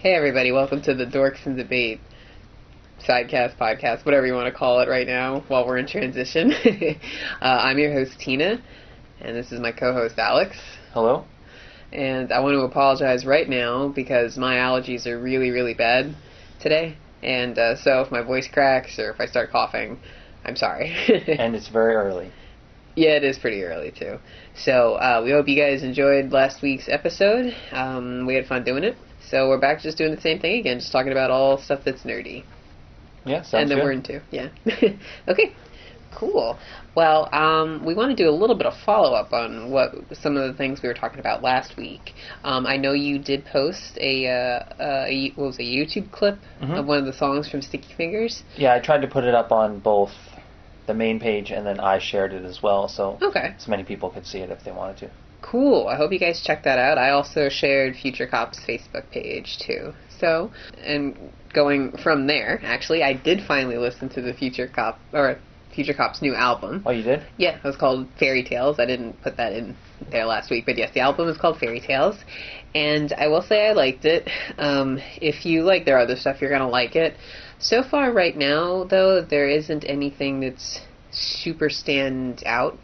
Hey everybody, welcome to the Dorks and Debate sidecast, podcast, whatever you want to call it right now while we're in transition. I'm your host Tina, and this is my co-host Alex. Hello. And I want to apologize right now because my allergies are really, really bad today. And so if my voice cracks or if I start coughing, I'm sorry. And it's very early. Yeah, it is pretty early too. So we hope you guys enjoyed last week's episode. We had fun doing it. So we're back just doing the same thing again, just talking about all stuff that's nerdy. Yeah, sounds and that good. we're into. Yeah. Okay. Cool. Well, we want to do a little bit of follow-up on what some of the things we were talking about last week. I know you did post a YouTube clip of one of the songs from Sticky Fingers. Yeah, I tried to put it up on both the main page and then I shared it as well, so so many people could see it if they wanted to. Cool. I hope you guys check that out. I also shared Futurecop's Facebook page, too. So, and going from there, actually, I did finally listen to the Futurecop's new album. Oh, you did? Yeah, it was called Fairy Tales. I didn't put that in there last week, but yes, the album is called Fairy Tales. And I will say I liked it. If you like their other stuff, you're going to like it. So far right now, though, there isn't anything that's super standoutish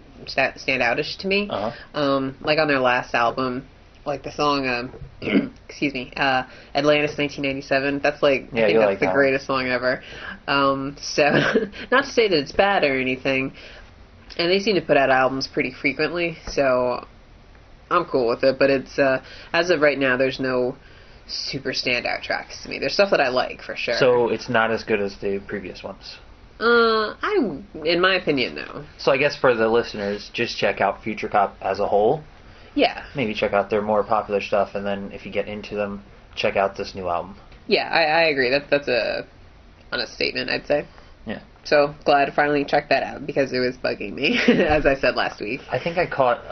to me. Like on their last album, like the song excuse me, Atlantis 1997, that's like, I think that's the greatest song ever. So not to say that it's bad or anything, and they seem to put out albums pretty frequently, so I'm cool with it, but it's as of right now there's no super standout tracks to me. There's stuff that I like for sure. So it's not as good as the previous ones? In my opinion, no. So I guess for the listeners, just check out Futurecop as a whole. Yeah. Maybe check out their more popular stuff, and then if you get into them, check out this new album. Yeah, I agree. That's a honest statement, I'd say. Yeah. So glad to finally check that out because it was bugging me, as I said last week. I think I caught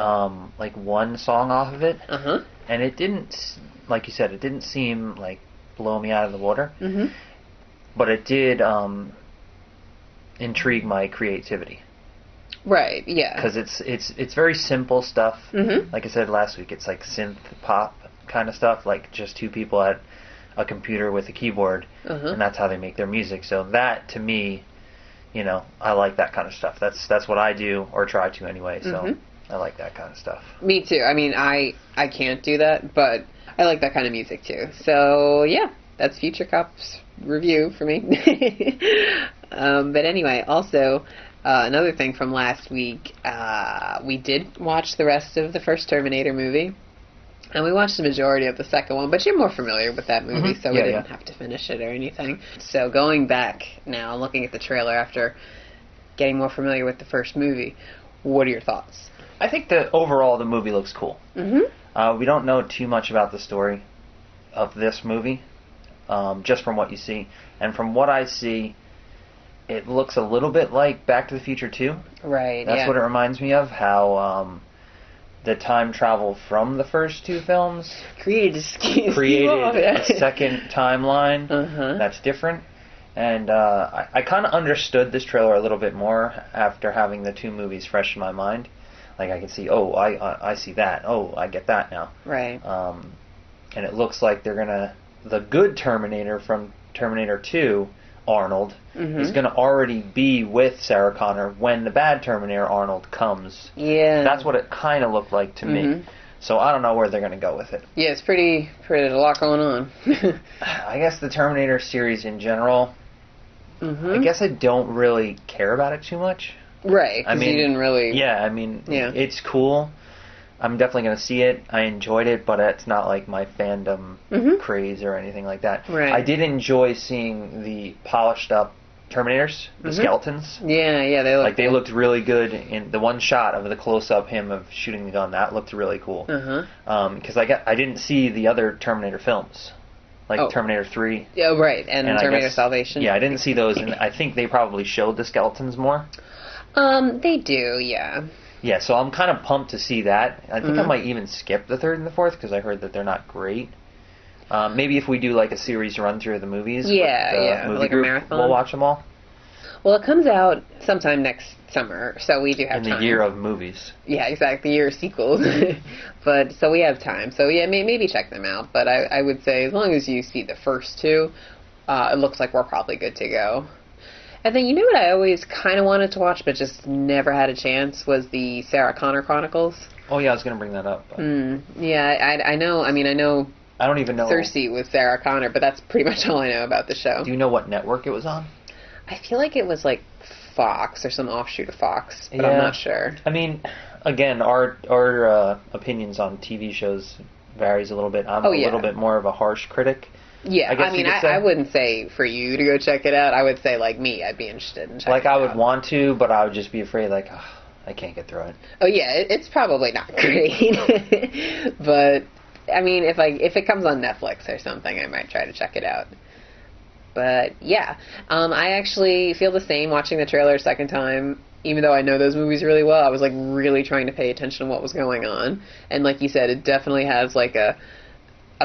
like one song off of it, and it didn't, like you said, it didn't seem like blow me out of the water. But it did intrigue my creativity. Right, yeah. Because it's very simple stuff. Like I said last week, it's like synth pop kind of stuff, like just two people at a computer with a keyboard, and that's how they make their music. So that, to me, you know, I like that kind of stuff. That's what I do, or try to anyway, so I like that kind of stuff. Me too. I mean, I can't do that, but I like that kind of music too. So, yeah, that's Futurecop's review for me. But anyway, also, another thing from last week, we did watch the rest of the first Terminator movie, and we watched the majority of the second one, but you're more familiar with that movie, so we didn't have to finish it or anything. So going back now, looking at the trailer after getting more familiar with the first movie, what are your thoughts? I think that overall the movie looks cool. We don't know too much about the story of this movie, just from what you see. And from what I see, it looks a little bit like Back to the Future 2. Right, That's what it reminds me of, how the time travel from the first two films created a second timeline that's different. And I kind of understood this trailer a little bit more after having the two movies fresh in my mind. Like, I can see, I see that. Oh, I get that now. Right. And it looks like they're going to... The good Terminator from Terminator 2, Arnold, is going to already be with Sarah Connor when the bad Terminator, Arnold, comes. Yeah. That's what it kind of looked like to me. So I don't know where they're going to go with it. Yeah, it's pretty a lot going on. I guess the Terminator series in general, I guess I don't really care about it too much. Right, because you didn't really... Yeah, I mean, it's cool. I'm definitely going to see it. I enjoyed it, but it's not like my fandom craze or anything like that. Right. I did enjoy seeing the polished up Terminators, the skeletons. Yeah, they looked really good in the one shot of the close up him of shooting the gun. That looked really cool. Because I didn't see the other Terminator films, like Terminator 3. Yeah, right, and Terminator Salvation. Yeah, I didn't see those, and I think they probably showed the skeletons more. They do, yeah. Yeah, so I'm kind of pumped to see that. I think I might even skip the third and the fourth because I heard that they're not great. Maybe if we do like a series run through of the movies, movie like group, a marathon, we'll watch them all. Well, it comes out sometime next summer, so we do have time. In the year of movies. Yeah, exactly, the year of sequels. But, so we have time. So, yeah, maybe check them out. But I would say, as long as you see the first two, it looks like we're probably good to go. And then, you know what I always kind of wanted to watch, but just never had a chance, was the Sarah Connor Chronicles. Oh, yeah, I was going to bring that up. Yeah, I know, I don't even know. Cersei with Sarah Connor, but that's pretty much all I know about the show. Do you know what network it was on? I feel like it was like Fox or some offshoot of Fox, but I'm not sure. I mean, again, our opinions on TV shows varies a little bit. I'm a little bit more of a harsh critic. Yeah, I wouldn't say for you to go check it out. I would say, like me, I'd be interested in checking it out. Like, I would want to, but I would just be afraid, like, I can't get through it. Oh, yeah, it's probably not great. But, I mean, if it comes on Netflix or something, I might try to check it out. But, yeah, I actually feel the same watching the trailer a second time. Even though I know those movies really well, I was, like, really trying to pay attention to what was going on. And like you said, it definitely has, like, a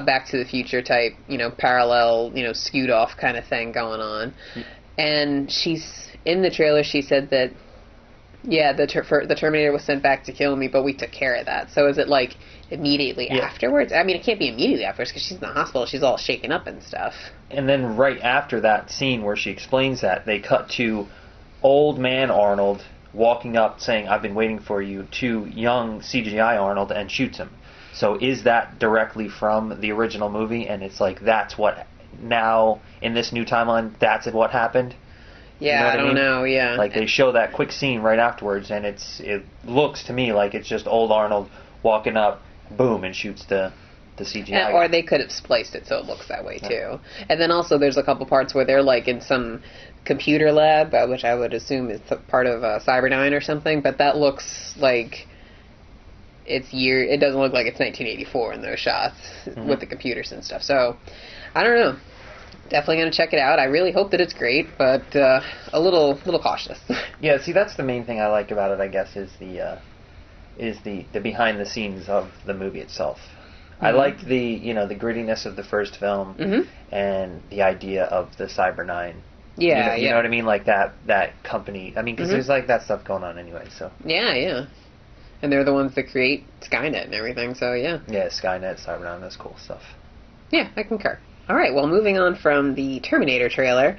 Back to the Future type, parallel, skewed off kind of thing going on. And in the trailer, she said that, yeah, the Terminator was sent back to kill me, but we took care of that. So is it, like, immediately afterwards? I mean, it can't be immediately afterwards because she's in the hospital. She's all shaken up and stuff. And then right after that scene where she explains that, they cut to old man Arnold walking up saying, "I've been waiting for you," to young CGI Arnold, and shoots him. So is that directly from the original movie? And it's like, that's what, now, in this new timeline, that's what happened? Yeah, I don't know, yeah. Like, they show that quick scene right afterwards, and it looks to me like it's just old Arnold walking up, boom, and shoots the CGI. Or they could have spliced it so it looks that way, too. And then also there's a couple parts where they're, like, in some computer lab, which I would assume is part of Cyberdyne or something, but that looks like it doesn't look like it's 1984 in those shots with the computers and stuff. So, I don't know. Definitely going to check it out. I really hope that it's great, but a little cautious. Yeah, see, that's the main thing I like about it, I guess, is the behind the scenes of the movie itself. I liked the grittiness of the first film and the idea of the Cyberdyne. Yeah, you know what I mean? Like that company. I mean, because there's like that stuff going on anyway. So yeah. And they're the ones that create Skynet and everything, so yeah. Yeah, Skynet, Cyberdyne, that's cool stuff. Yeah, I concur. All right, well, moving on from the Terminator trailer,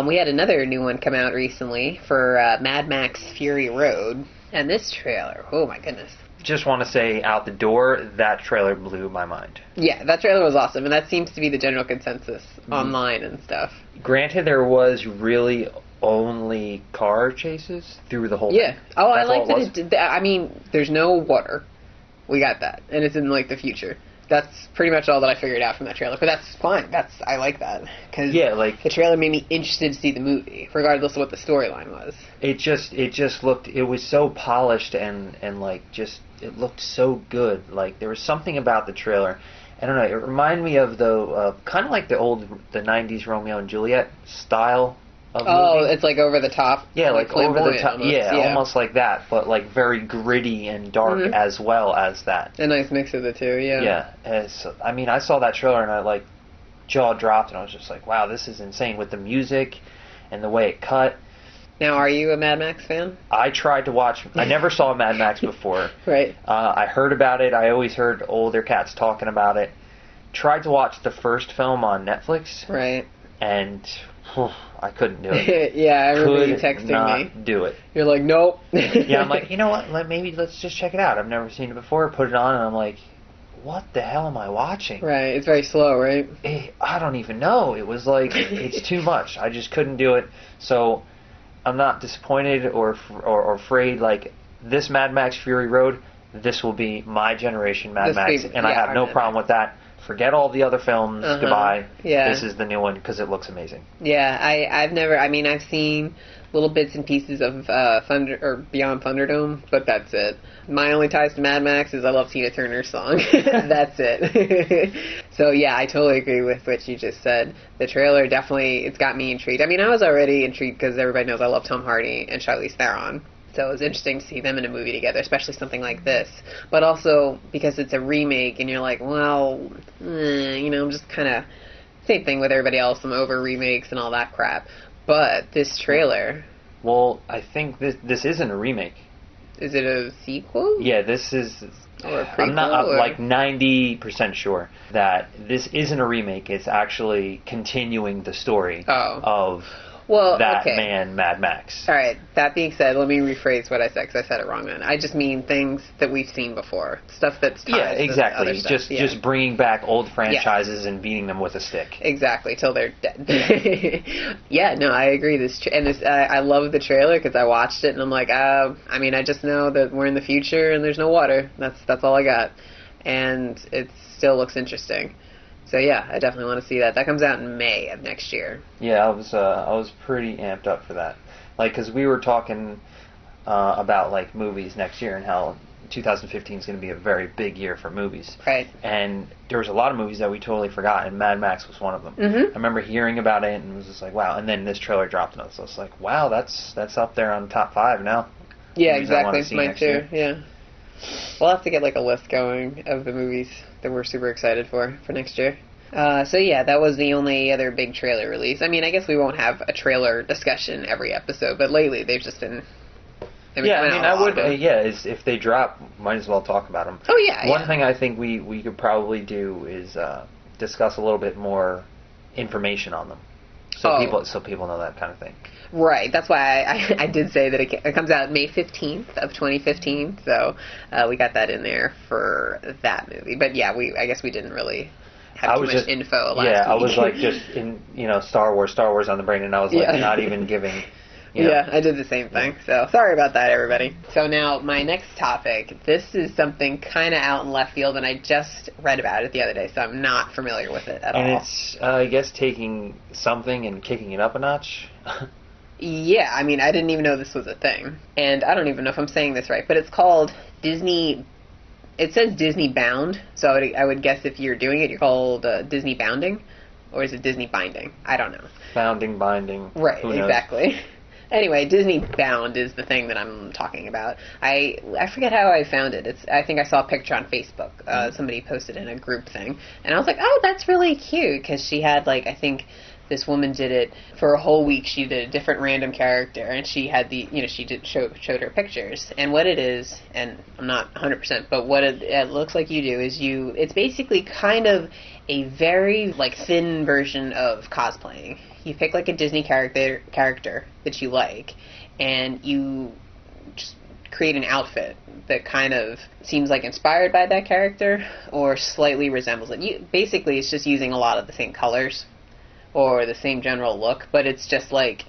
we had another new one come out recently for Mad Max Fury Road. And this trailer, oh my goodness. Just want to say, out the door, that trailer blew my mind. Yeah, that trailer was awesome, and that seems to be the general consensus online and stuff. Granted, there was really only car chases through the whole thing. Oh, I like that it did that. I mean, there's no water. We got that. And it's in, like, the future. That's pretty much all that I figured out from that trailer. But that's fine. I like that. Because the trailer made me interested to see the movie, regardless of what the storyline was. It just looked, it was so polished and like, just, it looked so good. Like, there was something about the trailer. I don't know, it reminded me of kind of like the 90s Romeo and Juliet style of movie. It's like over the top. Yeah, like over the top. Yeah, almost like that, but like very gritty and dark as well as that. A nice mix of the two, yeah. Yeah, I mean, I saw that trailer and I like jaw dropped and I was just like, wow, this is insane with the music and the way it cut. Now, are you a Mad Max fan? I tried to watch. I never saw Mad Max before. Right. I heard about it. I always heard older cats talking about it. Tried to watch the first film on Netflix. Right. And I couldn't do it. Yeah, I remember you texting me. Could not do it. You're like, nope. Yeah, I'm like, you know what? Maybe let's just check it out. I've never seen it before. Put it on, and I'm like, what the hell am I watching? Right. It's very slow, right? I don't even know. It was like, it's too much. I just couldn't do it. So I'm not disappointed or afraid. Like, this Mad Max Fury Road, this will be my generation Mad Max, and I have no problem with that. Forget all the other films. Goodbye. Yeah. This is the new one because it looks amazing. Yeah, I've seen little bits and pieces of Beyond Thunderdome, but that's it. My only ties to Mad Max is I love Tina Turner's song. That's it. So yeah, I totally agree with what you just said. The trailer definitely, it's got me intrigued. I mean, I was already intrigued because everybody knows I love Tom Hardy and Charlize Theron. So it was interesting to see them in a movie together, especially something like this. But also because it's a remake, and you're like, well, I'm just kind of same thing with everybody else. I'm over remakes and all that crap. But this trailer... Well, I think this isn't a remake. Is it a sequel? Yeah, this is... Or a prequel? I'm not like 90% sure that this isn't a remake. It's actually continuing the story of man, Mad Max. All right. That being said, let me rephrase what I said because I said it wrong then. I just mean things that we've seen before, stuff that's tied exactly. To other stuff. Just bringing back old franchises and beating them with a stick. Exactly, till they're dead. Yeah, no, I agree. I love the trailer because I watched it and I'm like, I mean, I just know that we're in the future and there's no water. That's all I got, and it still looks interesting. So yeah, I definitely want to see that. That comes out in May of next year. Yeah, I was pretty amped up for that. Like, because we were talking about like movies next year and how 2015 is going to be a very big year for movies. Right. And there was a lot of movies that we totally forgot, and Mad Max was one of them. Mm-hmm. I remember hearing about it and was just like, wow. And then this trailer dropped, and I was just like, wow, that's up there on the top 5 now. Yeah, exactly. Mine too. Yeah. We'll have to get like a list going of the movies that we're super excited for next year. So yeah, that was the only other big trailer release. I mean, I guess we won't have a trailer discussion every episode, but lately they've just been... if they drop, might as well talk about them. Oh yeah. One thing I think we could probably do is discuss a little bit more information on them, so people know that kind of thing. Right. That's why I did say that it comes out May 15th of 2015. So we got that in there for that movie. But yeah, I guess we didn't really have too much info last week. Yeah, I was like just in Star Wars on the brain, and I was like not even giving. Yeah, I did the same thing. So sorry about that, everybody. So now my next topic. This is something kind of out in left field, and I just read about it the other day, so I'm not familiar with it at all. And it's, I guess, taking something and kicking it up a notch. Yeah, I mean, I didn't even know this was a thing. And I don't even know if I'm saying this right, but it's called Disney... It says Disney Bound, so I would guess if you're doing it, you're called Disney Bounding? Or is it Disney Binding? I don't know. Bounding, binding. Right, exactly. Anyway, Disney Bound is the thing that I'm talking about. I forget how I found it. I think I saw a picture on Facebook. Somebody posted in a group thing. And I was like, oh, that's really cute, because she had, like, I think... This woman did it for a whole week. She did a different random character, and she had showed her pictures. And what it is, and I'm not 100%, but what it looks like you do is it's basically kind of a very like thin version of cosplaying. You pick like a Disney character that you like, and you just create an outfit that kind of seems like inspired by that character or slightly resembles it. Basically, it's just using a lot of the same colors or the same general look, but it's just like,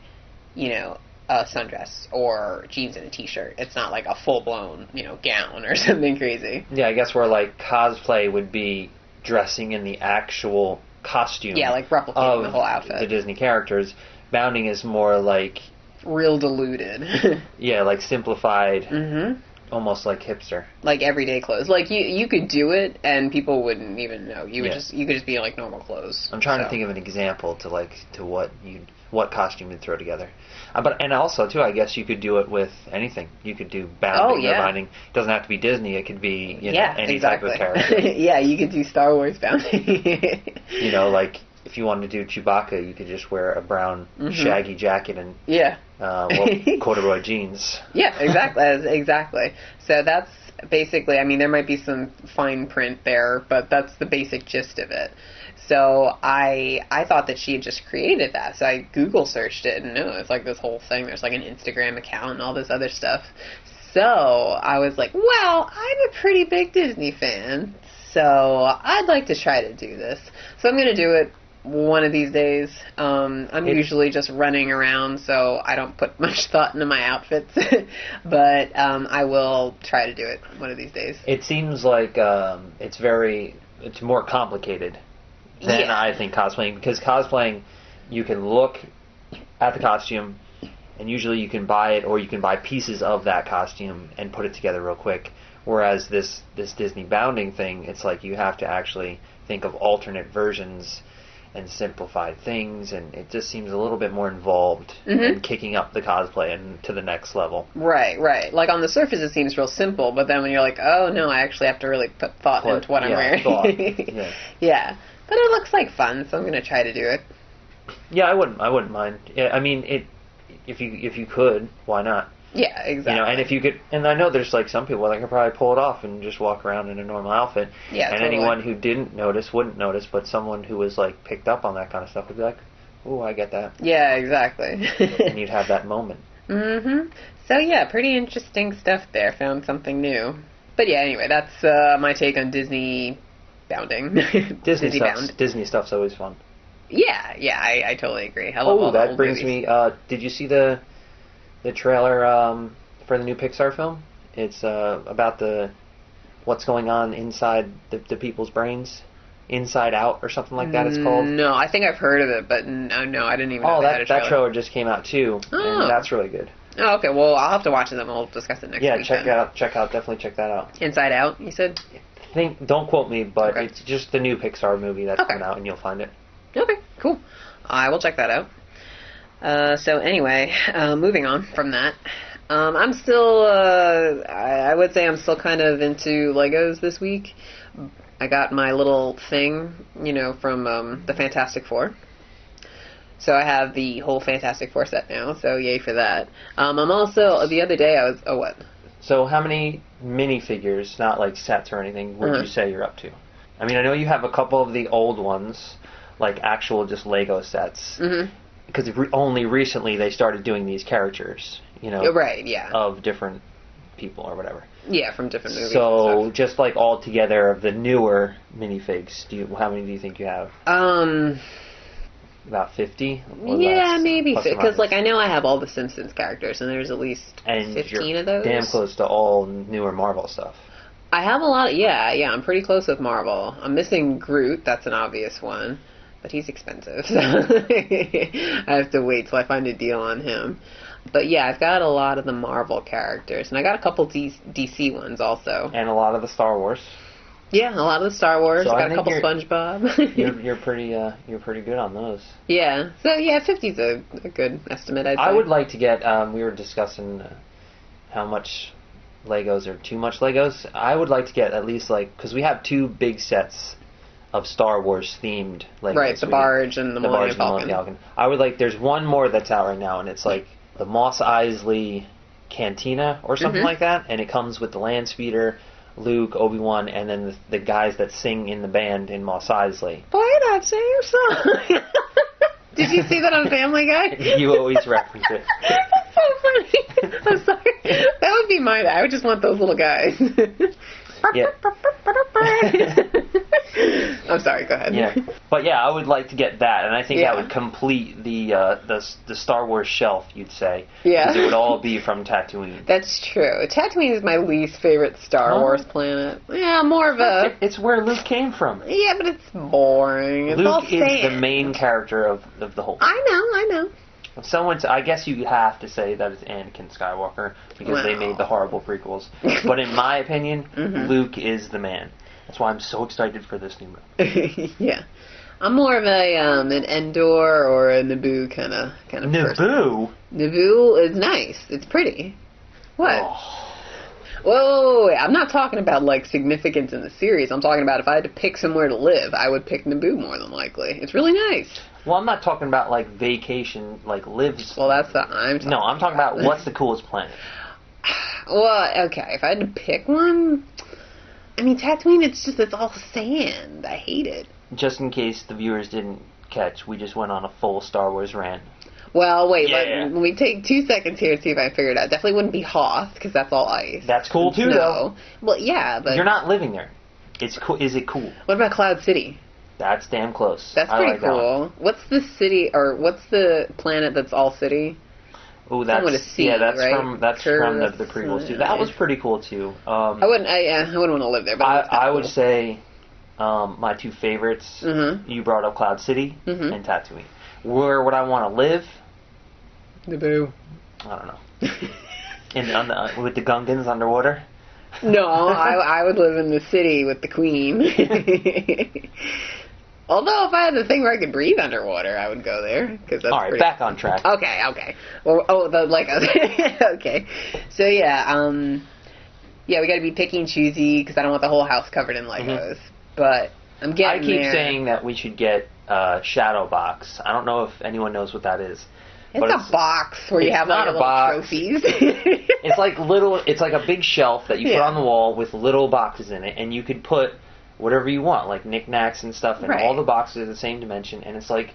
a sundress or jeans and a t-shirt. It's not like a full-blown, gown or something crazy. Yeah, I guess where like cosplay would be dressing in the actual costume. Yeah, like replicating the whole outfit. The Disney characters. Bounding is more like... real diluted. Yeah, like simplified. Mm-hmm. Almost like hipster. Like everyday clothes. Like you could do it and people wouldn't even know. You could just be in like normal clothes. I'm trying to think of an example to what costume you'd throw together. And also too, I guess you could do it with anything. You could do bounding or binding. It doesn't have to be Disney. It could be any type of character. Yeah, you could do Star Wars bounding. Like if you wanted to do Chewbacca, you could just wear a brown shaggy jacket and corduroy jeans. Yeah, exactly. So that's basically, I mean, there might be some fine print there, but that's the basic gist of it. So I thought that she had just created that. So I Google searched it, and it's like this whole thing. There's like an Instagram account and all this other stuff. So I was like, well, I'm a pretty big Disney fan, so I'd like to try to do this. So I'm going to do it one of these days. I'm usually just running around, so I don't put much thought into my outfits. But I will try to do it one of these days. It seems like it's more complicated than I think cosplaying, because cosplaying, you can look at the costume, and usually you can buy it, or you can buy pieces of that costume and put it together real quick. Whereas this Disney bounding thing, it's like you have to actually think of alternate versions and simplified things, and it just seems a little bit more involved in kicking up the cosplay and to the next level. Right. Like on the surface it seems real simple, but then when you're like, oh no, I actually have to really put thought into what I'm wearing. Yeah. But it looks like fun, so I'm going to try to do it. Yeah, I wouldn't mind. I mean, if you could, why not? Yeah, exactly. You know, and if you could, and I know there's like some people that could probably pull it off and just walk around in a normal outfit. Yeah, and totally. anyone who didn't notice wouldn't notice, but someone who was like picked up on that kind of stuff would be like, "Ooh, I get that." Yeah, exactly. And you'd have that moment. Mm-hmm. So yeah, pretty interesting stuff there. Found something new. But yeah, anyway, that's my take on Disney bounding. Disney stuff's always fun. Yeah, I totally agree. I love all the that old brings movies. me. Did you see the trailer for the new Pixar film? It's about what's going on inside the people's brains, Inside Out or something like that. It's called. No, I think I've heard of it, but no, I didn't even know they had a trailer. That trailer just came out too, and that's really good. Oh, okay. Well, I'll have to watch it and we'll discuss it next week. Yeah, definitely check that out. Inside Out, you said? Don't quote me, but okay. It's just the new Pixar movie that's coming out, and you'll find it. Okay, cool. I will check that out. So anyway, moving on from that, I'm still, I would say I'm still kind of into Legos this week. I got my little thing, from the Fantastic Four. So I have the whole Fantastic Four set now, so yay for that. I'm also, the other day I was, what? So how many minifigures, not like sets or anything, would you say you're up to? I mean, I know you have a couple of the old ones, like actual just Lego sets. Mm-hmm. Because only recently they started doing these characters, right, yeah, of different people or whatever. Yeah, from different movies. So just like all together of the newer minifigs, how many do you think you have? About 50? Yeah, maybe. Because I know I have all the Simpsons characters, and there's at least 15 of those. Damn close to all newer Marvel stuff. I have a lot. Yeah, I'm pretty close with Marvel. I'm missing Groot. That's an obvious one. But he's expensive, so I have to wait till I find a deal on him. But yeah, I've got a lot of the Marvel characters, and I got a couple DC ones also. And a lot of the Star Wars. Yeah, a lot of the Star Wars. So I got a couple SpongeBob. you're pretty good on those. Yeah. So yeah, 50's a good estimate, I'd say. I would like to get. We were discussing how much Legos are too much Legos. I would like to get at least because we have 2 big sets of Star Wars themed Legos. Right, the barge and the Millennium Falcon. I would there's one more that's out right now, and it's the Mos Eisley Cantina or something like that, and it comes with the land speeder, Luke, Obi-Wan, and then the guys that sing in the band in Mos Eisley. Why not sing your song? Did you see that on Family Guy? You always reference it. That's so funny. I'm sorry. That would be mine. I would just want those little guys. Yeah. I'm sorry, go ahead. Yeah. But yeah, I would like to get that, and I think that would complete the Star Wars shelf, you'd say. Yeah. Because it would all be from Tatooine. That's true. Tatooine is my least favorite Star Wars planet. Yeah, more of a... It's where Luke came from. Yeah, but it's boring. It's Luke is the main character of the whole thing. I know. I guess you have to say that it's Anakin Skywalker because they made the horrible prequels. But in my opinion, Luke is the man. That's why I'm so excited for this new movie. Yeah, I'm more of an Endor or a Naboo kind of person. Naboo? Naboo is nice. It's pretty. What? Oh. Whoa, I'm not talking about significance in the series. I'm talking about if I had to pick somewhere to live, I would pick Naboo more than likely. It's really nice. Well, I'm not talking about vacation, lives. Well, that's what I'm talking about. No, I'm talking about what's the coolest planet. Well, okay, if I had to pick one, I mean, Tatooine, it's all sand. I hate it. Just in case the viewers didn't catch, we just went on a full Star Wars rant. Well, wait, let me take 2 seconds here to see if I figure it out. Definitely wouldn't be Hoth, because that's all ice. That's cool too, though. Well, yeah, but... You're not living there. It's cool. Is it cool? What about Cloud City? That's damn close. That's pretty cool. What's the city, or what's the planet that's all city? Oh, that's with a C, that's right? from the prequels too. That was pretty cool too. I wouldn't want to live there, but I would say my 2 favorites. You brought up Cloud City and Tatooine. Where would I want to live? Naboo. I don't know. With the Gungans underwater. No, I would live in the city with the Queen. Although if I had the thing where I could breathe underwater, I would go there. Cause that's all right, back on track. Okay. Well, the Legos. Okay. So yeah, we got to be picky and choosy because I don't want the whole house covered in Legos. But I'm getting I keep there. saying that we should get Shadow Box. I don't know if anyone knows what that is. It's a box where you have like little trophies. It's like a big shelf that you put on the wall with little boxes in it, and you could put whatever you want, like knickknacks and stuff, and all the boxes are the same dimension, and it's like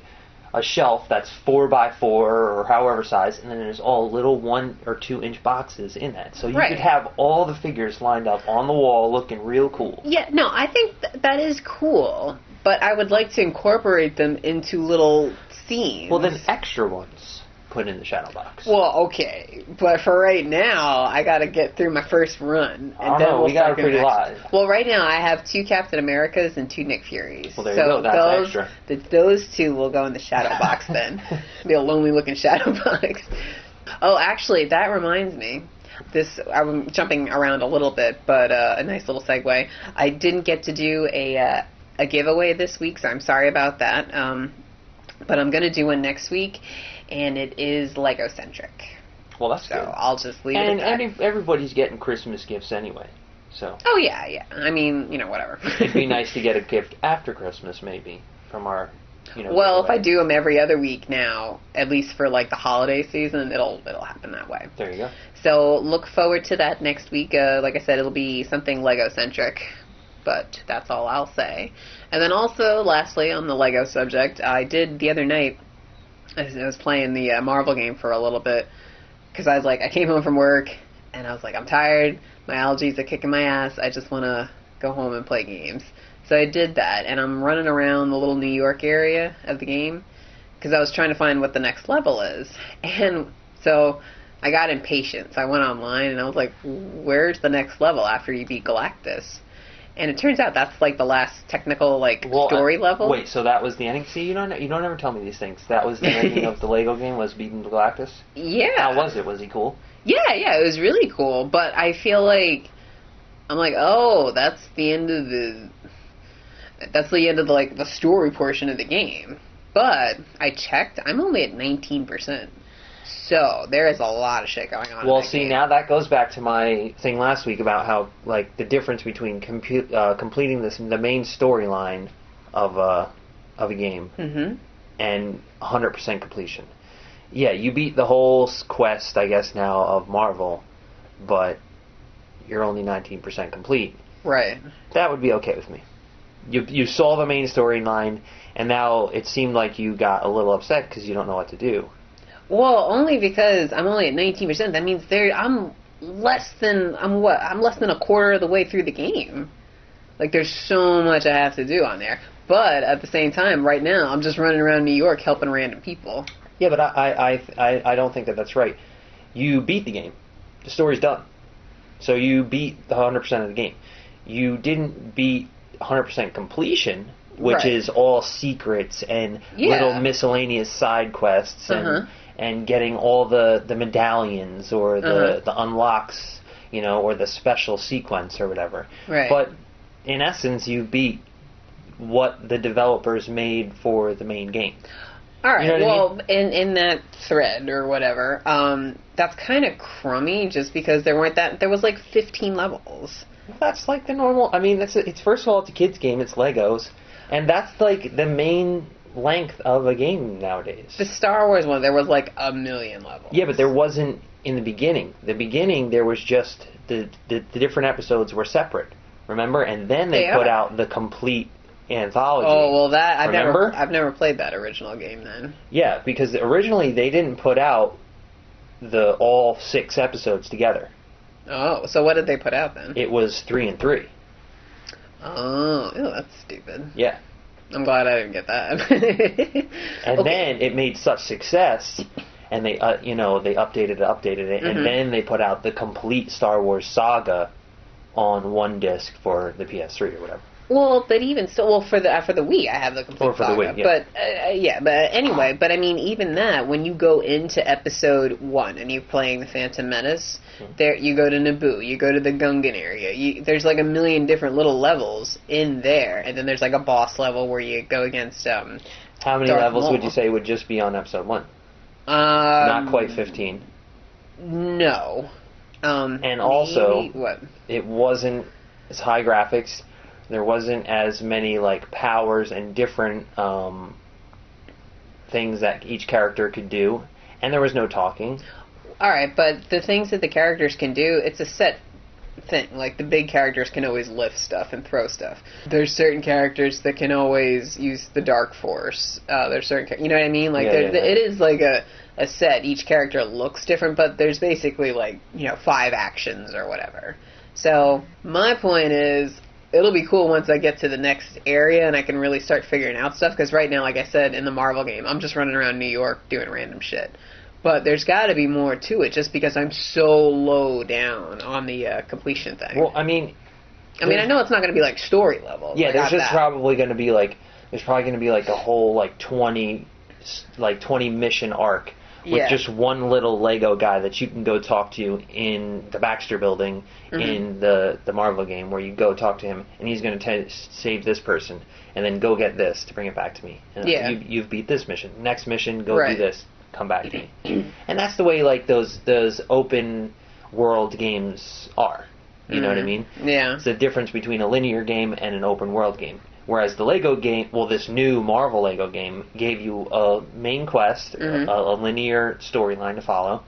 a shelf that's 4x4 or however size, and then there's all little 1 or 2 inch boxes in that. So you could have all the figures lined up on the wall looking real cool. Yeah, no, I think that is cool, but I would like to incorporate them into little scenes. Well, then extra ones put in the Shadow Box. Well, okay, but for right now, I gotta get through my first run, and then we got a pretty lot. Well, right now I have 2 Captain Americas and 2 Nick Furies. Well, there you go. That's extra. Those 2 will go in the Shadow Box then. Be a lonely looking Shadow Box. Oh, actually, that reminds me. I'm jumping around a little bit, but a nice little segue. I didn't get to do a giveaway this week, so I'm sorry about that. But I'm gonna do one next week. And it is Lego-centric. Well, that's good. So I'll just leave it at that. And everybody's getting Christmas gifts anyway, so... Oh, yeah. I mean, whatever. It'd be nice to get a gift after Christmas, maybe, from our, Well, giveaway. if I do them every other week now, at least for, the holiday season, it'll happen that way. There you go. So look forward to that next week. Like I said, it'll be something Lego-centric. But that's all I'll say. And then also, lastly, on the Lego subject, I did the other night... I was playing the Marvel game for a little bit because I came home from work and I was like, I'm tired. My allergies are kicking my ass. I just want to go home and play games. So I did that, and I'm running around the little New York area of the game because I was trying to find what the next level is. And so I got impatient. So I went online and I was like, where's the next level after you beat Galactus? And it turns out that's the last technical story level. Wait, so that was the ending? See, you don't ever tell me these things. That was the ending of the Lego game, was beating Galactus? Yeah. How was it? Was he cool? Yeah, it was really cool. But I feel I'm oh, that's the end of the story portion of the game. But I checked, I'm only at 19%. So there is a lot of shit going on. Well, see, now that goes back to my thing last week about how the difference between completing the main storyline of a game and 100% completion. Yeah, you beat the whole quest, I guess now, of Marvel, but you're only 19% complete. Right. That would be okay with me. You saw the main storyline, and now it seemed like you got a little upset because you don't know what to do. Well, only because I'm only at 19%. That means I'm less than a quarter of the way through the game. There's so much I have to do on there. But at the same time, right now, I'm just running around New York helping random people. Yeah, but I don't think that's right. You beat the game. The story's done. So you beat the 100% of the game. You didn't beat 100% completion, which is all secrets and little miscellaneous side quests and getting all the medallions or the unlocks, or the special sequence or whatever. Right. But in essence, you beat what the developers made for the main game. All right. You know what I mean? in that thread or whatever, that's kind of crummy just because there was 15 levels. That's the normal. I mean, it's first of all, it's a kids game. It's Legos, and that's the main length of a game nowadays. The Star Wars one, there was 1 million levels. Yeah, but there wasn't in the beginning. The beginning, there was just the different episodes were separate. Remember, and then they put out the complete anthology. Oh well, that I've Remember? never played that original game then. Yeah, because originally they didn't put out all 6 episodes together. Oh, so what did they put out then? It was 3 and 3. Oh, that's stupid. Yeah. I'm glad I didn't get that. And then it made such success, and they they updated it, and then they put out the complete Star Wars saga on one disc for the PS3 or whatever. Well, but even still, for the Wii, I have the complete saga. The Wii, yeah. But anyway, but I mean, even that, when you go into Episode 1 and you're playing the Phantom Menace, there you go to Naboo, you go to the Gungan area. There's 1 million different little levels in there, and then there's a boss level where you go against. How many levels would you say would just be on Episode 1? Not quite 15. No. And also, what? It wasn't as high graphics. There wasn't as many like powers and different things that each character could do, and there was no talking. All right, but the things that the characters can do, it's a set thing. Like, the big characters can always lift stuff and throw stuff. There's certain characters that can always use the dark force. There's certain, you know what I mean? Like, it is like a set. Each character looks different, but there's basically like, 5 actions or whatever. So my point is, it'll be cool once I get to the next area and I can really start figuring out stuff, because right now, like I said, in the Marvel game, I'm just running around New York doing random shit. But there's got to be more to it, just because I'm so low down on the completion thing. Well, I mean, I know it's not going to be like story level. Yeah, there's just probably going to be like a whole like 20 mission arc with just one little Lego guy that you can go talk to in the Baxter building in the Marvel game, where you go talk to him and he's going to save this person and then go get this to bring it back to me. And you've beat this mission. Next mission, go do this. Come back to me. And that's the way like those open world games are. You know what I mean? Yeah. It's the difference between a linear game and an open world game. Whereas the Lego game, this new Marvel Lego game gave you a main quest, a linear storyline to follow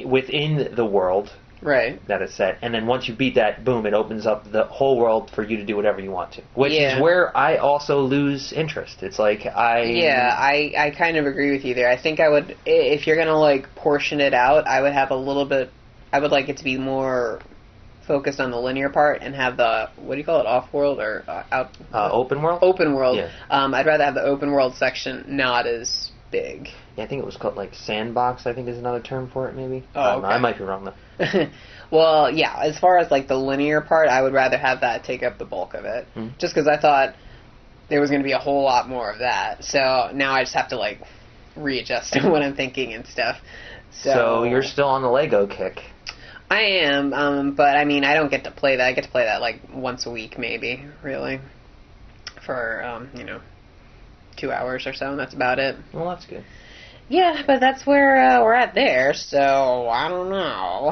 within the world that it's set, and then once you beat that, boom, it opens up the whole world for you to do whatever you want to. Which is where I also lose interest. It's like I kind of agree with you there. I think I would, if you're gonna like portion it out, I would have a little bit. I would like it to be more focused on the linear part and have the, what do you call it, off-world or open world? Open world. Yeah. I'd rather have the open world section not as big. Yeah, I think it was called like sandbox, I think is another term for it, maybe. Oh, I don't know. I might be wrong though. Well, yeah, as far as like the linear part, I would rather have that take up the bulk of it. Just because I thought there was going to be a whole lot more of that. So now I just have to like readjust what I'm thinking and stuff. So you're still on the Lego kick. I am, but I mean, I don't get to play that. I get to play that like once a week, maybe, really, for 2 hours or so, and that's about it. Well, that's good. Yeah, but that's where we're at there, so I don't know.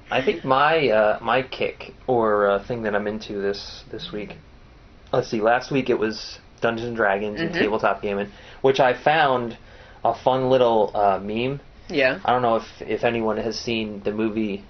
I think my kick, or thing that I'm into this week, let's see, last week it was Dungeons & Dragons and tabletop gaming, which I found a fun little meme. Yeah. I don't know if anyone has seen the movie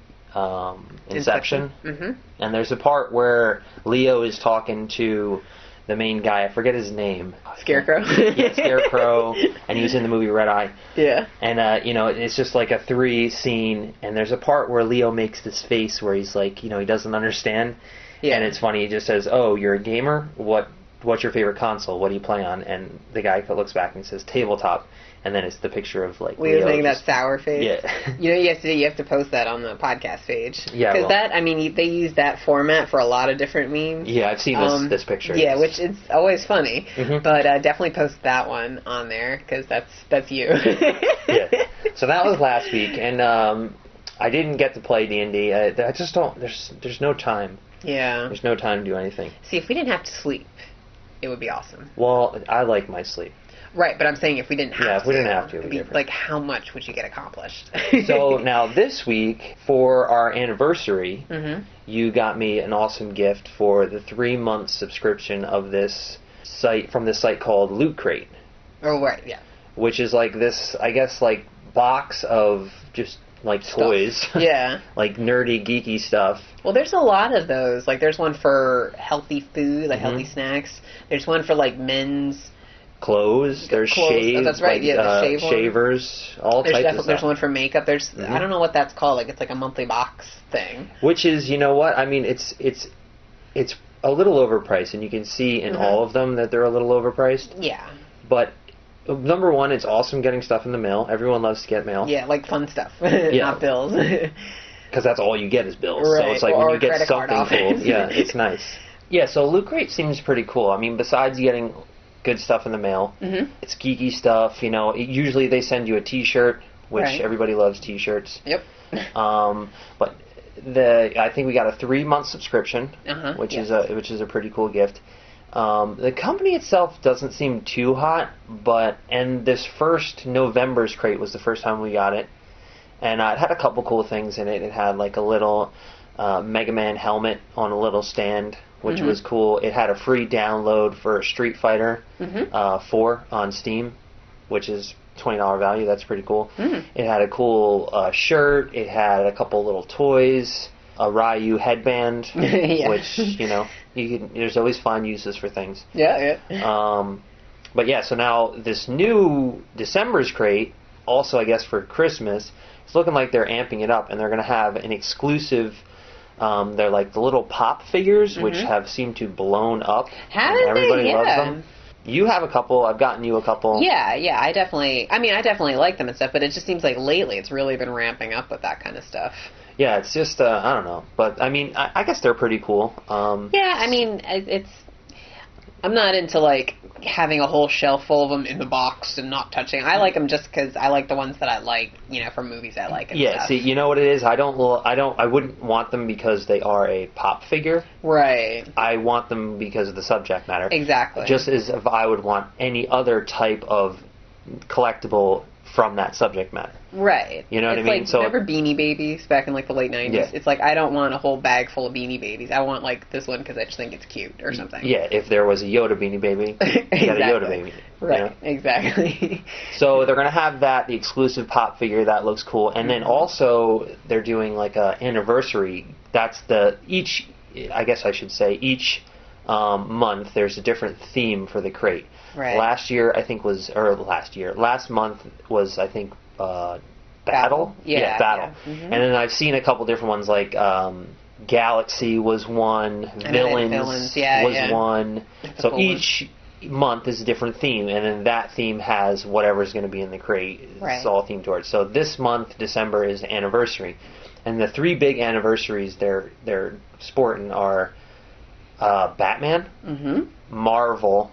Inception. And there's a part where Leo is talking to the main guy. I forget his name. Scarecrow? Yeah, Scarecrow. And he was in the movie Red Eye. Yeah. And, it's just like a 3 scene. And there's a part where Leo makes this face where he's like, he doesn't understand. Yeah. And it's funny. He just says, "Oh, you're a gamer? What's your favorite console? What do you play on?" And the guy looks back and says, "Tabletop." And then it's the picture of like Leo's making that sour face. Yeah. You have to post that on the podcast page. Yeah. Because they use that format for a lot of different memes. Yeah, I've seen this picture. Yeah, which is always funny. But definitely post that one on there, because that's you. Yeah. So that was last week, and I didn't get to play D&D. I just don't. There's no time. Yeah. There's no time to do anything. See, if we didn't have to sleep, it would be awesome. Well, I like my sleep. Right, but I'm saying if we didn't have to. Yeah, if we didn't have to, it'd be different. Like, how much would you get accomplished? So now this week, for our anniversary, you got me an awesome gift for the 3-month subscription of this site, from this site called Loot Crate. Oh, right, yeah. Which is like this, I guess, like box of just like stuff. Toys. Yeah. Like nerdy, geeky stuff. Well, there's a lot of those. Like, there's one for healthy food, like healthy snacks. There's one for like men's clothes. There's shaves. Oh, that's right. Like, the shavers. All types of stuff. There's one for makeup. There's I don't know what that's called. Like, it's like a monthly box thing. Which is, you know what? I mean, it's a little overpriced, and you can see in all of them that they're a little overpriced. Yeah. But number one, it's awesome getting stuff in the mail. Everyone loves to get mail. Yeah, like fun stuff, not bills. Because that's all you get is bills. Right. So it's like or when you get something cool, yeah, it's nice. Yeah, so Loot Crate seems pretty cool. I mean, besides getting good stuff in the mail, it's geeky stuff. Usually they send you a T-shirt, which everybody loves T-shirts. Yep. But I think we got a 3-month subscription, which is a pretty cool gift. The company itself doesn't seem too hot, and this first November's crate was the first time we got it, and it had a couple cool things in it. It had like a little Mega Man helmet on a little stand which was cool. It had a free download for Street Fighter 4 on Steam, which is $20 value. That's pretty cool. It had a cool shirt. It had a couple little toys, a Ryu headband, which, you know, there's always fun uses for things. Yeah. But yeah, so now this new December's crate, also I guess for Christmas, it's looking like they're amping it up, and they're going to have an exclusive. They're like the little pop figures, which have seemed to blown up. Everybody loves them. You have a couple. I've gotten you a couple. Yeah. I definitely like them and stuff, but it just seems like lately it's really been ramping up with that kind of stuff. Yeah, it's just, I don't know. But, I mean, I guess they're pretty cool. Yeah, I mean, I'm not into, like, having a whole shelf full of them in the box and not touching. I like them just because I like the ones that I like, you know, from movies I like and stuff. See, you know what it is? I wouldn't want them because they are a pop figure. Right. I want them because of the subject matter. Exactly. Just as if I would want any other type of collectible from that subject matter. Right. You know what I mean? Like, remember Beanie Babies back in like the late 90s? Yeah. It's like, I don't want a whole bag full of Beanie Babies. I want like this one because I just think it's cute or something. Yeah, if there was a Yoda Beanie Baby, you got a Yoda Baby. Right, you know? Exactly. So they're going to have that, the exclusive pop figure, that looks cool. And then also they're doing like a anniversary. That's each month there's a different theme for the crate. Right. Last month was, I think, Battle? Yeah, Battle. Yeah. And then I've seen a couple different ones, like Galaxy was one, Villains was one. So each month is a different theme, and then that theme has whatever's going to be in the crate. It's all themed towards. So this month, December, is the anniversary. And the three big anniversaries they're sporting are Batman, Marvel.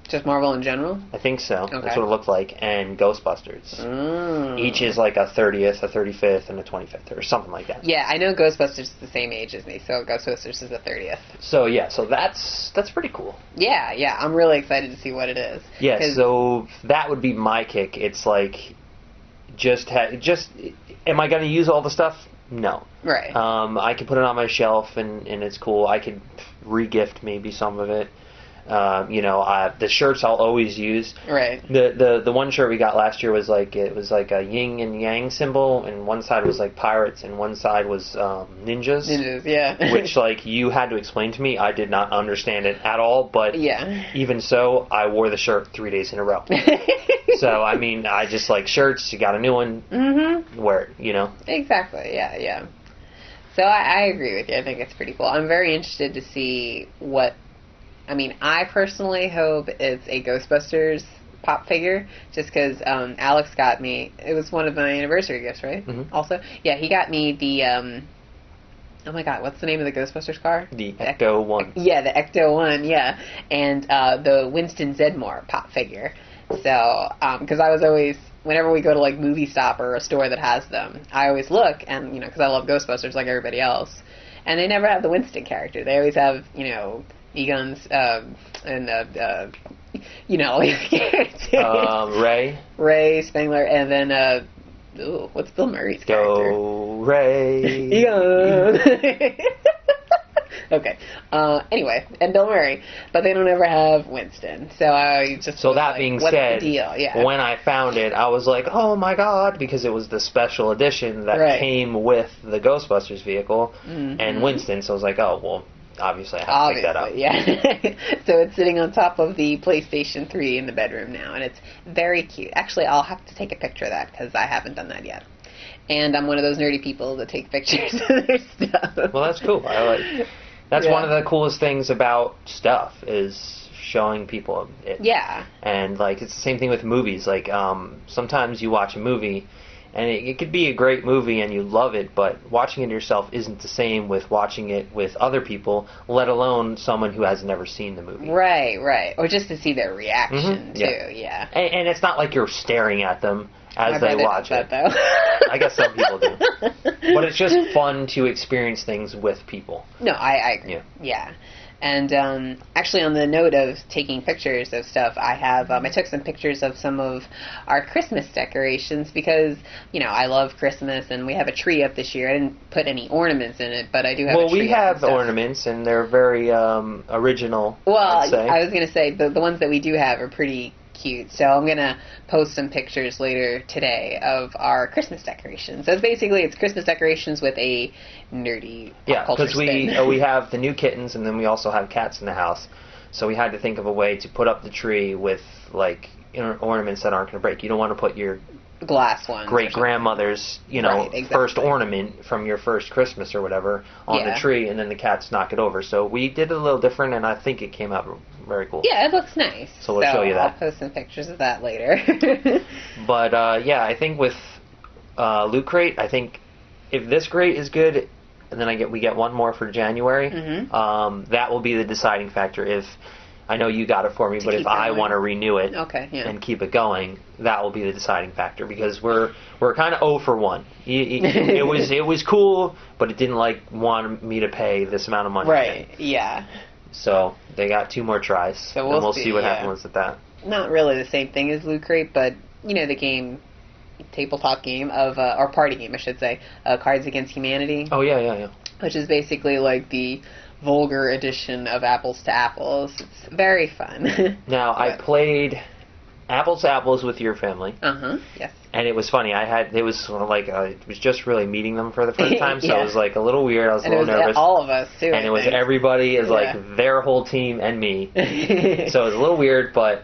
Just Marvel in general? I think so. Okay. That's what it looked like. And Ghostbusters. Each is like a 30th, a 35th, and a 25th, or something like that. Yeah, I know Ghostbusters is the same age as me, so Ghostbusters is the 30th. So yeah, so that's pretty cool. Yeah, I'm really excited to see what it is. Yeah, so that would be my kick. It's like, am I going to use all the stuff? No. Right. I could put it on my shelf, and it's cool. I could re-gift maybe some of it. The shirts I'll always use. Right. The one shirt we got last year was like a yin and yang symbol, and one side was like pirates, and one side was ninjas. Ninjas, yeah. Which like you had to explain to me. I did not understand it at all. But even so, I wore the shirt 3 days in a row. So I mean, I just like shirts. You got a new one. Wear it. You know. Exactly. Yeah. So I agree with you. I think it's pretty cool. I'm very interested to see what. I mean, I personally hope it's a Ghostbusters pop figure, just because Alex got me, it was one of my anniversary gifts, right? Also? Yeah, he got me the, oh my god, what's the name of the Ghostbusters car? The Ecto-1. Yeah, the Ecto-1, yeah. And the Winston Zedmore pop figure. So, because I was always, whenever we go to like Movie Stop or a store that has them, I always look, and, you know, because I love Ghostbusters like everybody else, and they never have the Winston character. They always have, you know, Egon's, and, Ray Spengler, and then, what's Bill Murray's character? Go, Ray! Egon! Okay. Anyway, and Bill Murray, but they don't ever have Winston. So I just so that like, being what's said, the deal? Yeah. When I found it, I was like, oh my god, because it was the special edition that came with the Ghostbusters vehicle and Winston. So I was like, oh well. Obviously, I have to pick that up. Yeah. So it's sitting on top of the PlayStation 3 in the bedroom now, and it's very cute. Actually, I'll have to take a picture of that, because I haven't done that yet. And I'm one of those nerdy people that take pictures of their stuff. Well, that's cool. That's one of the coolest things about stuff, is showing people it. Yeah. And, like, it's the same thing with movies. Like, sometimes you watch a movie, and it could be a great movie and you love it, but watching it yourself isn't the same with watching it with other people, let alone someone who has never seen the movie. Right. Or just to see their reaction, too, yeah. And it's not like you're staring at them as they watch it. Though. I guess some people do. But it's just fun to experience things with people. No, I agree. Yeah. And actually, on the note of taking pictures of stuff, I took some pictures of some of our Christmas decorations because, I love Christmas, and we have a tree up this year. I didn't put any ornaments in it, but I do have a tree up. Well, we have ornaments, and they're very original, Well, I'd say. I was going to say, the ones that we do have are pretty cute. So I'm going to post some pictures later today of our Christmas decorations. So it's Christmas decorations with a nerdy pop culture spin. Because we have the new kittens, and then we also have cats in the house. So we had to think of a way to put up the tree with, like, ornaments that aren't going to break. You don't want to put your glass ones. Great-grandmother's, first ornament from your first Christmas or whatever on the tree, and then the cats knock it over. So we did it a little different, and I think it came out very cool. Yeah, it looks nice. So we'll show you that. I'll post some pictures of that later. But, I think with Loot Crate, I think if this crate is good, and then we get one more for January, that will be the deciding factor. If I know you got it for me, but if I want to renew it and keep it going, that will be the deciding factor, because we're kind of 0 for 1. It was cool, but it didn't want me to pay this amount of money. Right. Yeah. So they got 2 more tries, so we'll see what happens with that. Not really the same thing as Loot Crate, but the game, tabletop game of or party game, I should say, Cards Against Humanity. Oh yeah. Which is basically like the vulgar edition of Apples to Apples. It's very fun. Now, I played Apples to Apples with your family. Yes. And it was funny. It was just really meeting them for the first time, so it was like a little weird. I was a little nervous. All of us too. And it was everybody is like their whole team and me. So it was a little weird, but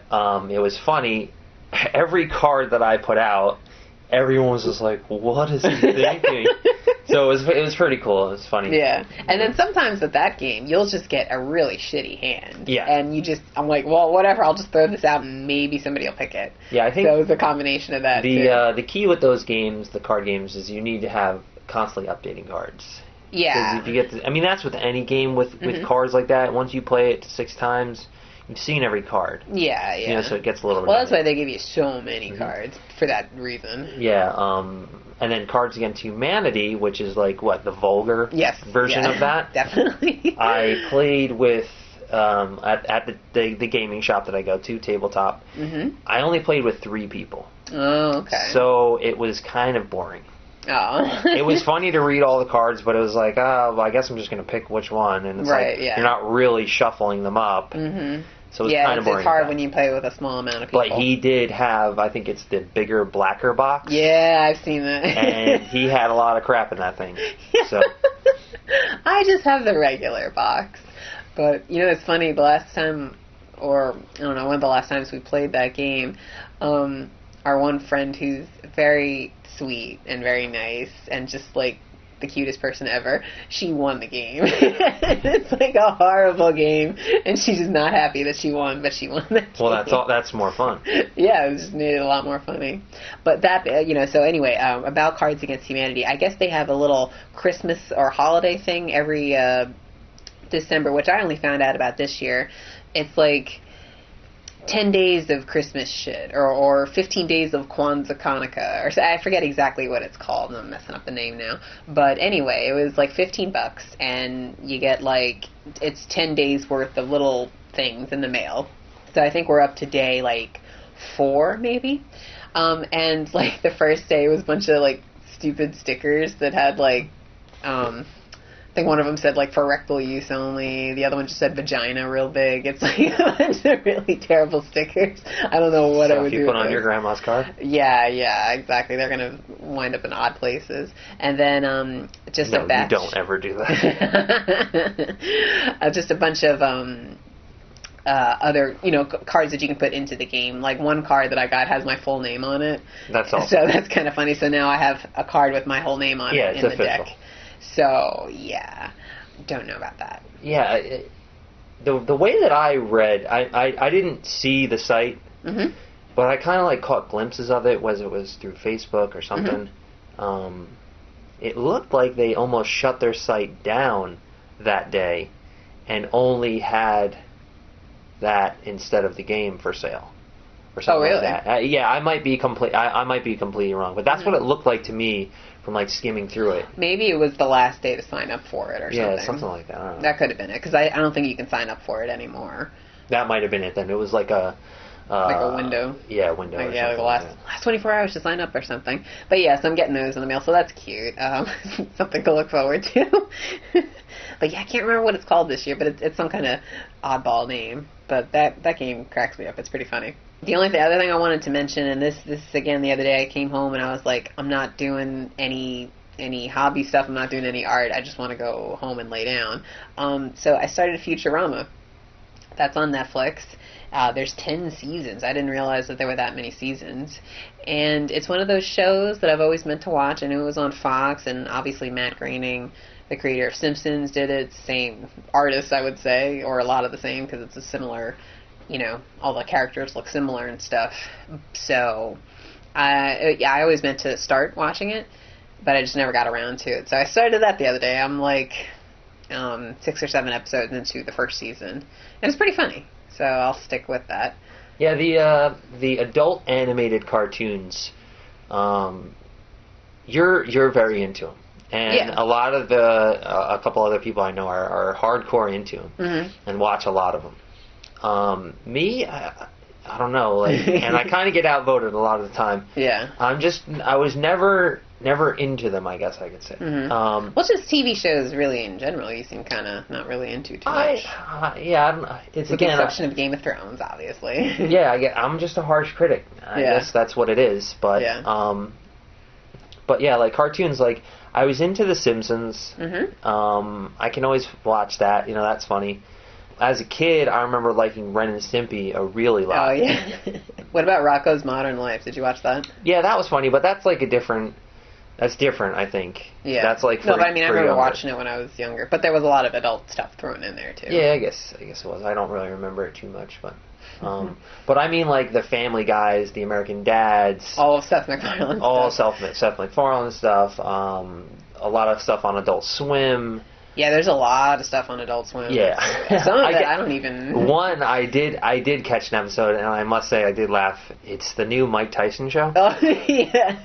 it was funny. Every card that I put out, everyone was just like, "What is he thinking?" So it was pretty cool. It was funny. Yeah. And then sometimes with that game, you'll just get a really shitty hand. Yeah. And I'm like, well, whatever, I'll just throw this out and maybe somebody will pick it. Yeah, I think so it was a combination of that, the key with those games, the card games, is you need to have constantly updating cards. Yeah. If you get that's with any game with cards like that. Once you play it 6 times, you've seen every card. Yeah. So it gets a little Well, that's why they give you so many cards, for that reason. Yeah, and then Cards Against Humanity, which is like, the vulgar version of that? Definitely. I played with, at the gaming shop that I go to, Tabletop. I only played with 3 people. Oh, okay. So it was kind of boring. Oh. It was funny to read all the cards, but it was like, I guess I'm just going to pick which one. And it's you're not really shuffling them up. So it was kind of boring. It's hard when you play with a small amount of people. But he did have, I think it's the bigger, blacker box. Yeah, I've seen that. And he had a lot of crap in that thing. So I just have the regular box. But, it's funny, the last time, or I don't know, one of the last times we played that game, our one friend who's very sweet and very nice and just like the cutest person ever, she won the game. It's like a horrible game, and she's just not happy that she won, but she won that game. Well, that's more fun. Yeah, it just made it a lot more funny. But that, so anyway, about Cards Against Humanity, I guess they have a little Christmas or holiday thing every December, which I only found out about this year. It's like 10 days of Christmas shit, or 15 days of Kwanzaa Hanukkah, or I forget exactly what it's called. I'm messing up the name now. But anyway, it was like $15, and you get it's 10 days worth of little things in the mail. So I think we're up to day 4 maybe. And the first day was a bunch of stupid stickers that had I think one of them said for rectal use only. The other one just said vagina real big. It's a bunch of really terrible stickers. I don't know what I would do. You put on your grandma's card? Yeah, exactly. They're gonna wind up in odd places. And then just a batch. No, you don't ever do that. Just a bunch of other cards that you can put into the game. One card that I got has my full name on it. That's awesome. So that's kind of funny. So now I have a card with my whole name on it in the deck. So, yeah, don't know about that. Yeah, the way that I read, I didn't see the site, but I kind of caught glimpses of it, whether it was through Facebook or something. It looked like they almost shut their site down that day and only had that instead of the game for sale. or something really? like that. Yeah, I might be completely wrong, but that's what it looked like to me from like skimming through it. Maybe it was the last day to sign up for it or something. Yeah, something like that. I don't know. That could have been it, because I don't think you can sign up for it anymore. That might have been it then. It was like a window. Yeah, window. Like, yeah, like the last 24 hours to sign up or something. But yeah, so I'm getting those in the mail, so that's cute. Something to look forward to. But yeah, I can't remember what it's called this year, but it's some kind of oddball name. But that game cracks me up. It's pretty funny. The other thing I wanted to mention, and this again the other day, I came home and I was like, I'm not doing any hobby stuff. I'm not doing any art. I just want to go home and lay down. So I started Futurama. That's on Netflix. There's 10 seasons. I didn't realize that there were that many seasons. And it's one of those shows that I've always meant to watch. I knew it was on Fox, and obviously Matt Groening, the creator of Simpsons, did it. Same artist, I would say, or a lot of the same, because it's a similar, all the characters look similar and stuff. So, I always meant to start watching it, but I just never got around to it. So I started that the other day. I'm like 6 or 7 episodes into the first season, and it's pretty funny. So I'll stick with that. Yeah, the adult animated cartoons, you're very into them, and a lot of a couple other people I know are hardcore into them and watch a lot of them. Me, I don't know, like, and I kind of get outvoted a lot of the time. Yeah. I was never into them, I guess I could say. Well, it's just TV shows really in general. You seem kind of not really into too much. I don't know. It's with the exception of Game of Thrones, obviously. Yeah, I'm just a harsh critic. I guess that's what it is. But but yeah, like cartoons, like I was into The Simpsons. I can always watch that. That's funny. As a kid, I remember liking Ren and Stimpy a really lot. Oh yeah. What about Rocko's Modern Life? Did you watch that? Yeah, that was funny, but that's like that's different, I think. Yeah. That's like but I remember watching it when I was younger, but there was a lot of adult stuff thrown in there too. Yeah, I guess it was. I don't really remember it too much, but but I mean like the Family Guys, the American Dads, all of Seth MacFarlane Seth MacFarlane stuff, a lot of stuff on Adult Swim. Yeah, there's a lot of stuff on Adult Swim. Yeah. Some of it I don't even... One, I did catch an episode, and I must say I did laugh. It's the new Mike Tyson show. Oh, yeah.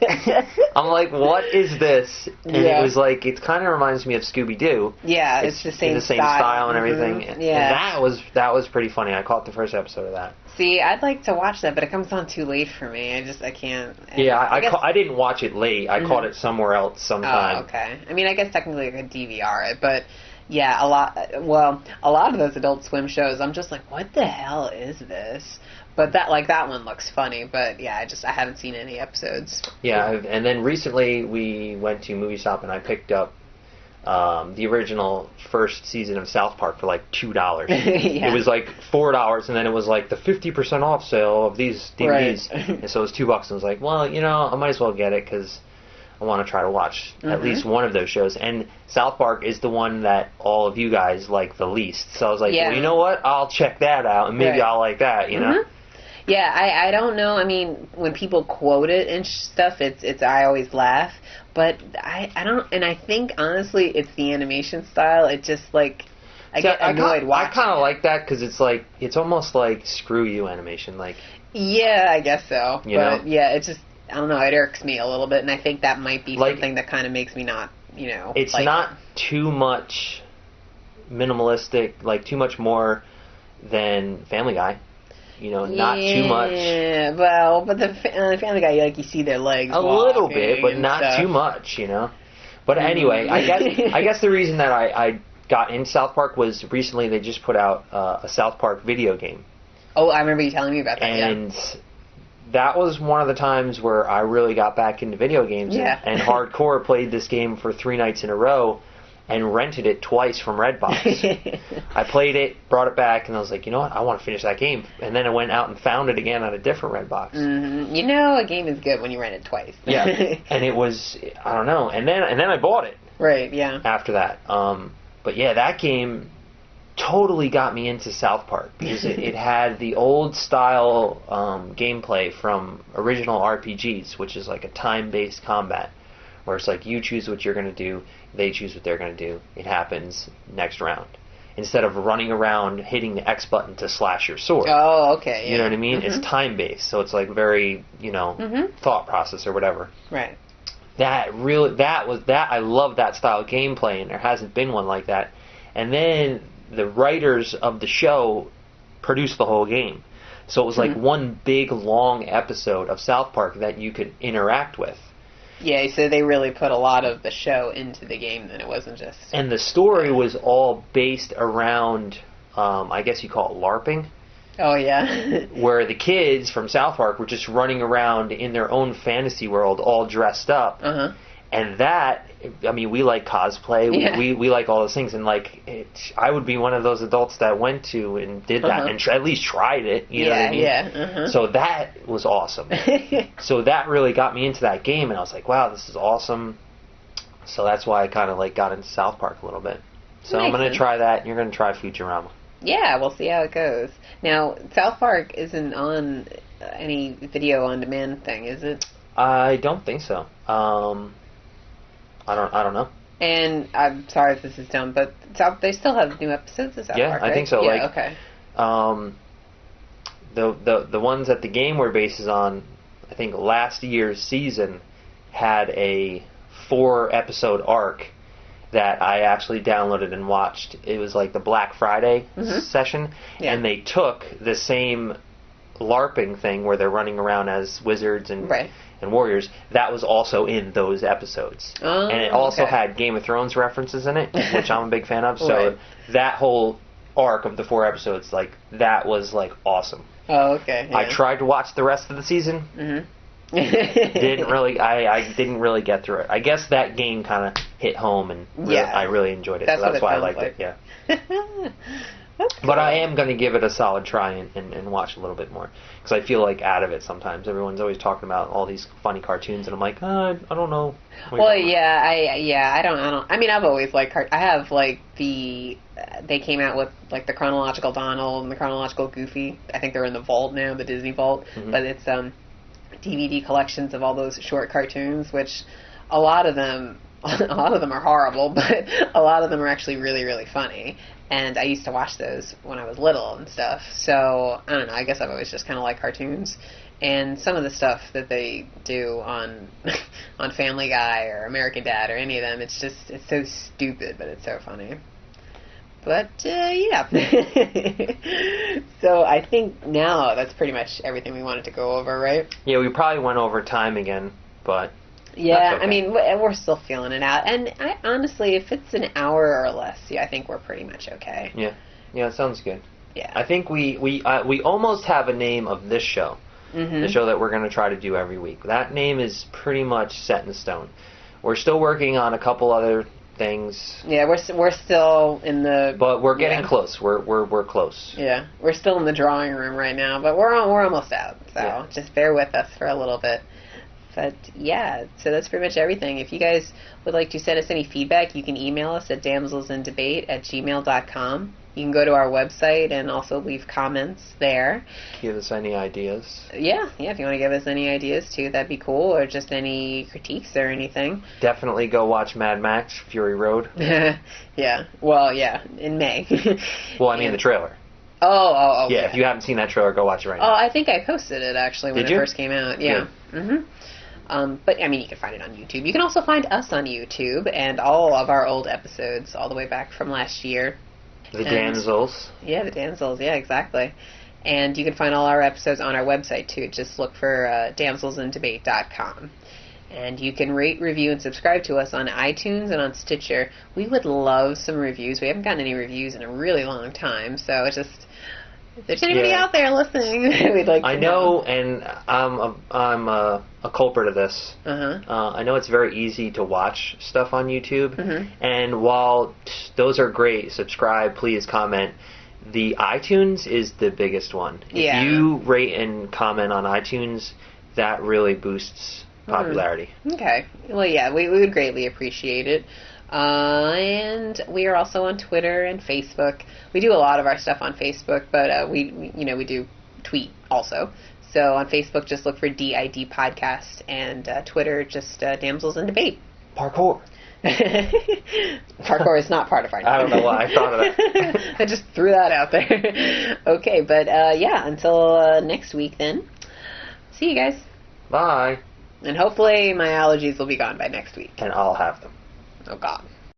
I'm like, what is this? And it was like, it kind of reminds me of Scooby-Doo. Yeah, it's the same style and everything. Yeah. And that was pretty funny. I caught the first episode of that. See, I'd like to watch that, but it comes on too late for me. I can't. Yeah, I didn't watch it late. I caught it somewhere else sometime. Oh, okay. I mean, I guess technically I could DVR it, but yeah, a lot of those Adult Swim shows, I'm just like, what the hell is this? But that one looks funny, but yeah, I haven't seen any episodes. Yeah, and then recently we went to Movie Stop and I picked up the original first season of South Park for like $2. Yeah. It was like $4, and then it was like the 50% off sale of these DVDs, right. And so it was $2. And I was like, well, I might as well get it because I want to try to watch at least one of those shows. And South Park is the one that all of you guys like the least. So I was like, well, you know what? I'll check that out, and maybe I'll like that. You know. Yeah, I don't know. I mean, when people quote it and stuff, it's I always laugh. But I don't, and I think honestly, it's the animation style. It just like I get annoyed watching. I kind of like that because it's like it's almost like screw you animation. Like yeah, I guess so. You know? Yeah, it's just I don't know. It irks me a little bit, and I think that might be something that kind of makes me not It's not too much minimalistic, like too much more than Family Guy. Not too much. Yeah, well, but the Family Guy, you see their legs a little bit, but not too much, But anyway, I guess the reason that I got into South Park was recently they just put out a South Park video game. Oh, I remember you telling me about that. And that was one of the times where I really got back into video games. Yeah. And hardcore played this game for 3 nights in a row. And rented it twice from Redbox. I played it, brought it back, and I was like, you know what? I want to finish that game. And then I went out and found it again at a different Redbox. Mm-hmm. A game is good when you rent it twice. Yeah, and it was I don't know. And then I bought it. Right. Yeah. After that, but yeah, that game totally got me into South Park because it had the old style gameplay from original RPGs, which is like a time-based combat. Where it's like you choose what you're going to do, they choose what they're going to do. It happens next round. instead of running around hitting the X button to slash your sword. Oh, okay. Yeah. You know what I mean? It's time-based, so it's like very, thought process or whatever. Right. I love that style of gameplay, and there hasn't been one like that. And then the writers of the show produced the whole game. So it was like one big, long episode of South Park that you could interact with. Yeah, so they really put a lot of the show into the game, then it wasn't just... And the story was all based around, I guess you call it LARPing. Oh, yeah. Where the kids from South Park were just running around in their own fantasy world all dressed up. Uh-huh. And that, I mean, we like cosplay, we like all those things, and like, I would be one of those adults that went to and did that, and at least tried it, you know what I mean? Yeah. So that was awesome. So that really got me into that game, and I was like, wow, this is awesome. So that's why I kind of like got into South Park a little bit. So I'm going to try that, and you're going to try Futurama. Yeah, we'll see how it goes. Now, South Park isn't on any video on demand thing, is it? I don't think so. I don't know. And I'm sorry if this is dumb, but they still have new episodes of South Park, right? I think so. Yeah, okay. The ones that the game were based on, I think last year's season had a 4-episode arc that I actually downloaded and watched. It was like the Black Friday session, and they took the same LARPing thing where they're running around as wizards and warriors. That was also in those episodes. And it also had Game of Thrones references in it, which I'm a big fan of. So that whole arc of the 4 episodes, like, that was like awesome. Oh, okay. Yeah. I tried to watch the rest of the season. Didn't really. I didn't really get through it. I guess that game kind of hit home, and I really enjoyed it. That's why I liked it. Yeah. That's cool. But I am going to give it a solid try and watch a little bit more, because I feel like out of it sometimes. Everyone's always talking about all these funny cartoons, and I'm like, I don't know. Well, I don't. I mean, I've always liked I have like they came out with like the Chronological Donald and the Chronological Goofy. I think they're in the vault now, the Disney vault. But it's DVD collections of all those short cartoons, which a lot of them are horrible, but a lot of them are actually really, really funny. And I used to watch those when I was little and stuff. So, I don't know, I guess I've always just kind of liked cartoons. And some of the stuff that they do on on Family Guy or American Dad or any of them, it's so stupid, but it's so funny. But, yeah. So I think now that's pretty much everything we wanted to go over, right? Yeah, we probably went over time again, but... Yeah, okay. I mean, we're still feeling it out. And honestly, if it's an hour or less, I think we're pretty much okay. Yeah, it sounds good. Yeah. I think we almost have a name of this show. The show that we're going to try to do every week. That name is pretty much set in stone. We're still working on a couple other things. Yeah, we're still in the... But we're getting close. We're close. Yeah, we're still in the drawing room right now, but we're almost out. So just bear with us for a little bit. But yeah, so that's pretty much everything. If you guys would like to send us any feedback, you can email us at damselsindebate@gmail.com. You can go to our website and also leave comments there. Give us any ideas. Yeah, if you want to give us any ideas too, that'd be cool, or just any critiques or anything. Definitely go watch Mad Max Fury Road. Yeah, well, yeah, in May. Well, I mean the trailer. Oh. Yeah, if you haven't seen that trailer, go watch it right now. Oh, I think I posted it actually when it first came out. Yeah. But, I mean, you can find it on YouTube. You can also find us on YouTube and all of our old episodes all the way back from last year. The Damsels. Yeah, the Damsels. Yeah, exactly. And you can find all our episodes on our website, too. Just look for damselsindebate.com. And you can rate, review, and subscribe to us on iTunes and on Stitcher. We would love some reviews. We haven't gotten any reviews in a really long time, so it's just... If there's anybody out there listening, we'd like to know. And I'm a culprit of this. I know it's very easy to watch stuff on YouTube, and while those are great, subscribe, please comment. The iTunes is the biggest one. If you rate and comment on iTunes, that really boosts popularity. Okay. Well, yeah, we would greatly appreciate it. And we are also on Twitter and Facebook. We do a lot of our stuff on Facebook, but we do tweet also. So on Facebook, just look for DID Podcast, and Twitter, just Damsels in Debate. Parkour. Parkour is not part of our name. I don't know why I thought of that. I just threw that out there. Okay, but yeah, until next week then. See you guys. Bye. And hopefully my allergies will be gone by next week. And I'll have them. Oh, God.